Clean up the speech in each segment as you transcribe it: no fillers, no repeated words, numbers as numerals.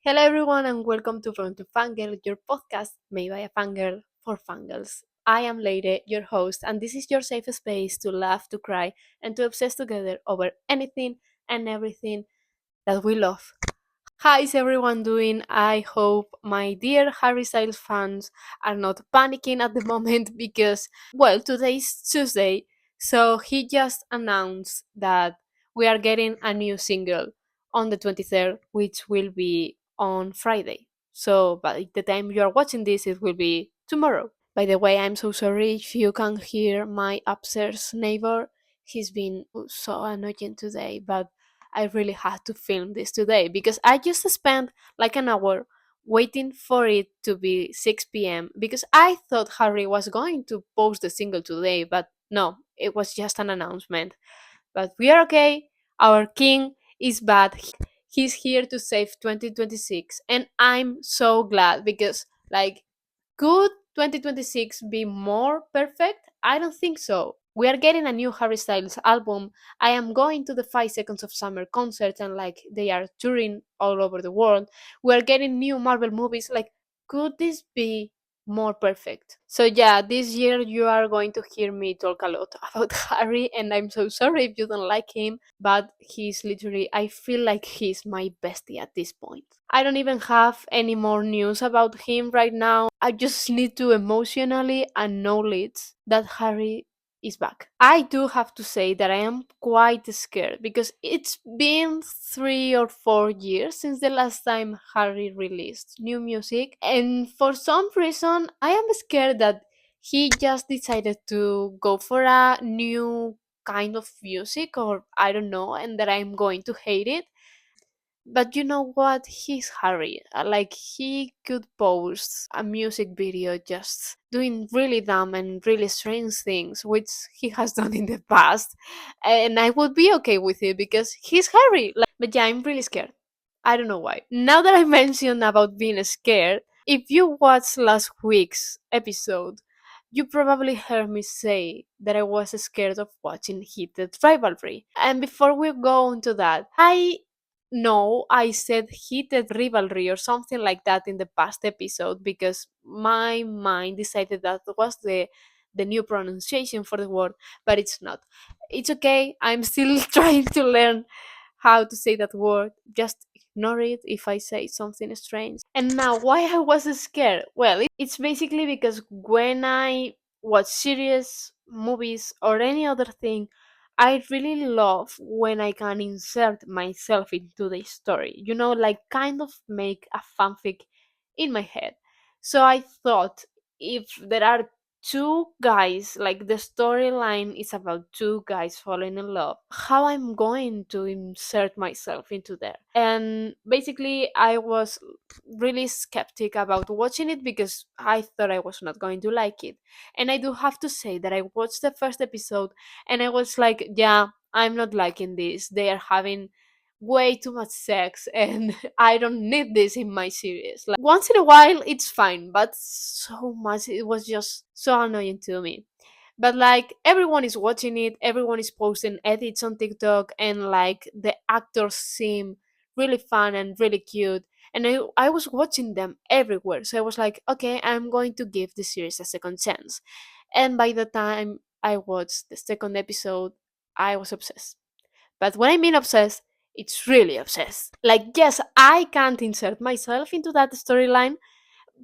Hello, everyone, and welcome to Fangirl, your podcast made by a fangirl for fangirls. I am Leire, your host, and this is your safe space to laugh, to cry, and to obsess together over anything and everything that we love. How is everyone doing? I hope my dear Harry Styles fans are not panicking at the moment because, well, today's Tuesday, so he just announced that we are getting a new single on the 23rd, which will be on Friday. So by the time you are watching this, it will be tomorrow. By the way, I'm so sorry if you can hear my upstairs neighbor. He's been so annoying today, but I really had to film this today because I just spent like an hour waiting for it to be 6 p.m. because I thought Harry was going to post the single today, but no, it was just an announcement. But we are okay. Our king is back. He's here to save 2026, and I'm so glad because, like, could 2026 be more perfect? I don't think so. We are getting a new Harry Styles album. I am going to the 5 Seconds of Summer concert and like they are touring all over the world. We are getting new Marvel movies. Like, could this be more perfect? So yeah, this year you are going to hear me talk a lot about Harry, and I'm so sorry if you don't like him, but he's literally, I feel like he's my bestie at this point. I don't even have any more news about him right now. I just need to emotionally acknowledge that Harry is back. I do have to say that I am quite scared because it's been 3 or 4 years since the last time Harry released new music, and for some reason, I am scared that he just decided to go for a new kind of music, or I don't know, and that I'm going to hate it. But you know what? He's Harry. Like, he could post a music video just doing really dumb and really strange things, which he has done in the past. And I would be okay with it because he's Harry. But yeah, I'm really scared. I don't know why. Now that I mentioned about being scared, if you watched last week's episode, you probably heard me say that I was scared of watching Heated Rivalry. And before we go into that, I know I said Heated Rivalry or something like that in the past episode because my mind decided that was the new pronunciation for the word, but it's not. It's okay. I'm still trying to learn how to say that word. Just ignore it if I say something strange. And now, why I was scared? Well, it's basically because when I watch series, movies, or any other thing, I really love when I can insert myself into the story. Like kind of make a fanfic in my head. So I thought if there are two guys, like the storyline is about two guys falling in love, how I'm going to insert myself into there. And basically I was really skeptic about watching it because I thought I was not going to like it. And I do have to say that I watched the first episode and I was like, yeah, I'm not liking this. They are having way too much sex and I don't need this in my series. Like, once in a while it's fine, but so much, it was just so annoying to me. But like, everyone is watching it, everyone is posting edits on TikTok, and like the actors seem really fun and really cute. And I was watching them everywhere. So I was like, okay, I'm going to give the series a second chance. And by the time I watched the second episode, I was obsessed. But when I mean obsessed, it's really obsessed. Like, yes, I can't insert myself into that storyline,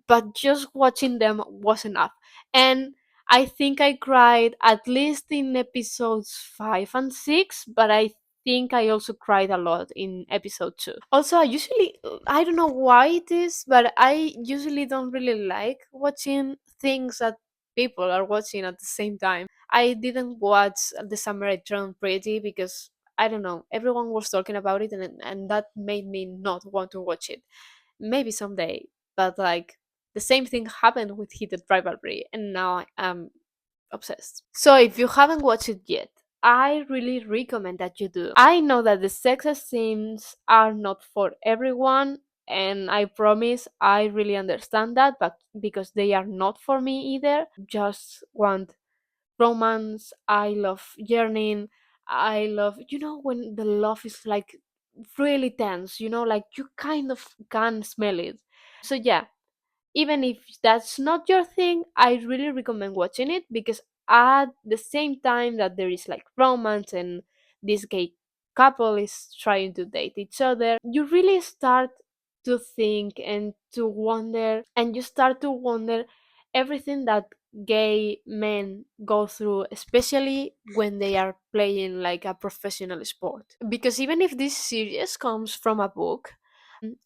but just watching them was enough. And I think I cried at least in episodes 5 and 6, but I think I also cried a lot in episode 2. Also, I don't know why it is, but I usually don't really like watching things that people are watching at the same time. I didn't watch The Summer I Turned Pretty because I don't know, everyone was talking about it, and that made me not want to watch it. Maybe someday, but like, the same thing happened with Heated Rivalry, and now I am obsessed. So if you haven't watched it yet, I really recommend that you do. I know that the sex scenes are not for everyone, and I promise I really understand that, but because they are not for me either. Just want romance. I love yearning. I love, when the love is like really tense, like you kind of can smell it. So yeah, even if that's not your thing, I really recommend watching it, because at the same time that there is like romance and this gay couple is trying to date each other, you really start to think and to wonder, and you start to wonder everything that gay men go through, especially when they are playing like a professional sport. Because even if this series comes from a book,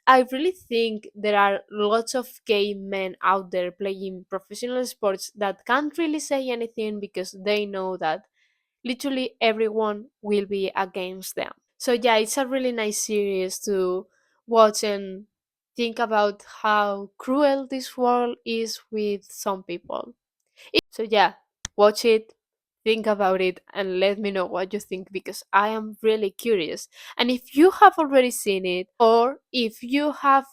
I really think there are lots of gay men out there playing professional sports that can't really say anything because they know that literally everyone will be against them. So yeah, it's a really nice series to watch and think about how cruel this world is with some people. So yeah, watch it, think about it, and let me know what you think, because I am really curious. And if you have already seen it, or if you have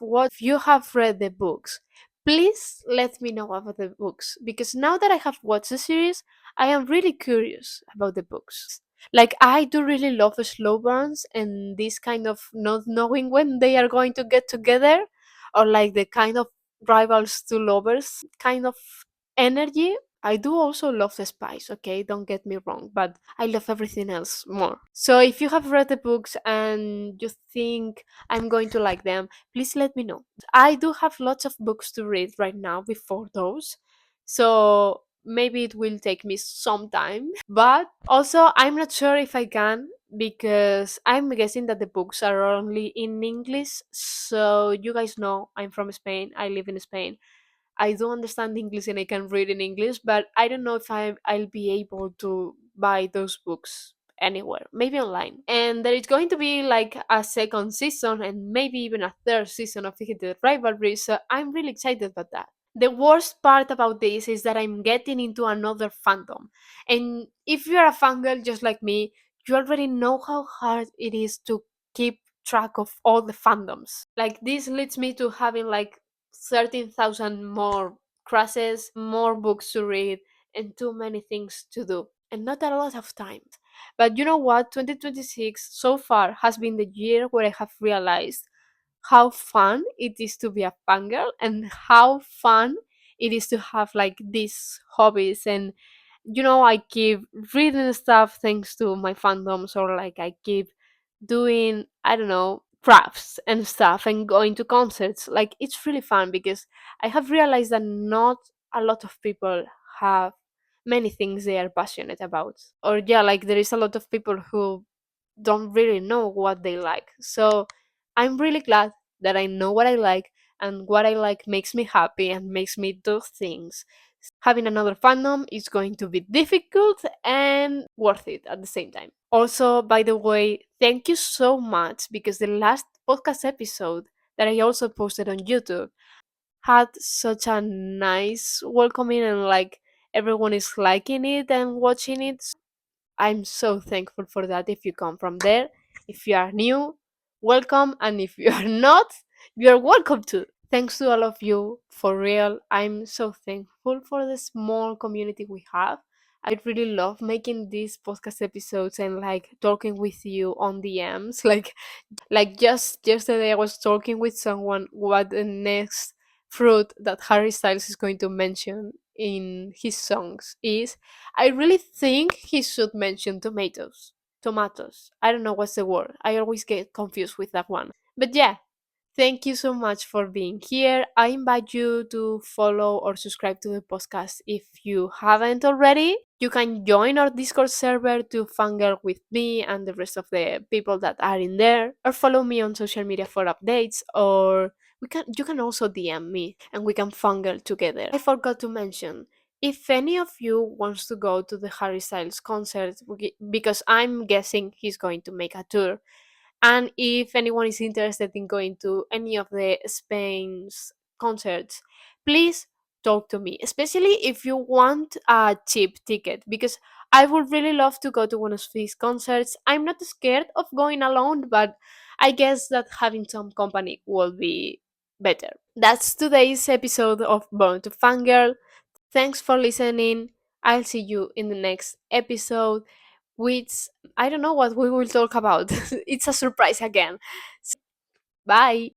read the books, please let me know about the books, because now that I have watched the series, I am really curious about the books. Like, I do really love slow burns and this kind of not knowing when they are going to get together, or like the kind of rivals to lovers kind of energy. I do also love the spice, okay? Don't get me wrong, but I love everything else more. So if you have read the books and you think I'm going to like them, please let me know. I do have lots of books to read right now before those. So maybe it will take me some time. But also, I'm not sure if I can, because I'm guessing that the books are only in English. So you guys know I'm from Spain, I live in Spain. I do understand English and I can read in English, but I don't know if I'll be able to buy those books anywhere, maybe online. And there is going to be like a second season and maybe even a third season of Heated Rivalry, so I'm really excited about that. The worst part about this is that I'm getting into another fandom. And if you're a fangirl just like me, you already know how hard it is to keep track of all the fandoms. Like, this leads me to having like 13,000 more crushes, more books to read, and too many things to do, and not a lot of time. But you know what? 2026 so far has been the year where I have realized how fun it is to be a fangirl and how fun it is to have like these hobbies. And I keep reading stuff thanks to my fandoms, or like I keep doing, I don't know, crafts and stuff and going to concerts. Like, it's really fun because I have realized that not a lot of people have many things they are passionate about. Or yeah, like there is a lot of people who don't really know what they like. So I'm really glad that I know what I like, and what I like makes me happy and makes me do things. Having another fandom is going to be difficult and worth it at the same time. Also, by the way, thank you so much, because the last podcast episode that I also posted on YouTube had such a nice welcoming, and like everyone is liking it and watching it. I'm so thankful for that. If you come from there, if you are new, welcome, and if you are not, you are welcome too. Thanks to all of you, for real. I'm so thankful for the small community we have. I really love making these podcast episodes and like talking with you on DMs. Like just yesterday, I was talking with someone what the next fruit that Harry Styles is going to mention in his songs is. I really think he should mention tomatoes. Tomatoes. I don't know what's the word. I always get confused with that one. But yeah, thank you so much for being here. I invite you to follow or subscribe to the podcast if you haven't already. You can join our Discord server to fangirl with me and the rest of the people that are in there, or follow me on social media for updates, or you can also DM me and we can fangirl together. I forgot to mention, if any of you wants to go to the Harry Styles concert, because I'm guessing he's going to make a tour, and if anyone is interested in going to any of the Spain's concerts, please talk to me, especially if you want a cheap ticket, because I would really love to go to one of these concerts. I'm not scared of going alone, but I guess that having some company will be better. That's today's episode of Born to Fangirl. Thanks for listening. I'll see you in the next episode. which I don't know what we will talk about. It's a surprise again. Bye.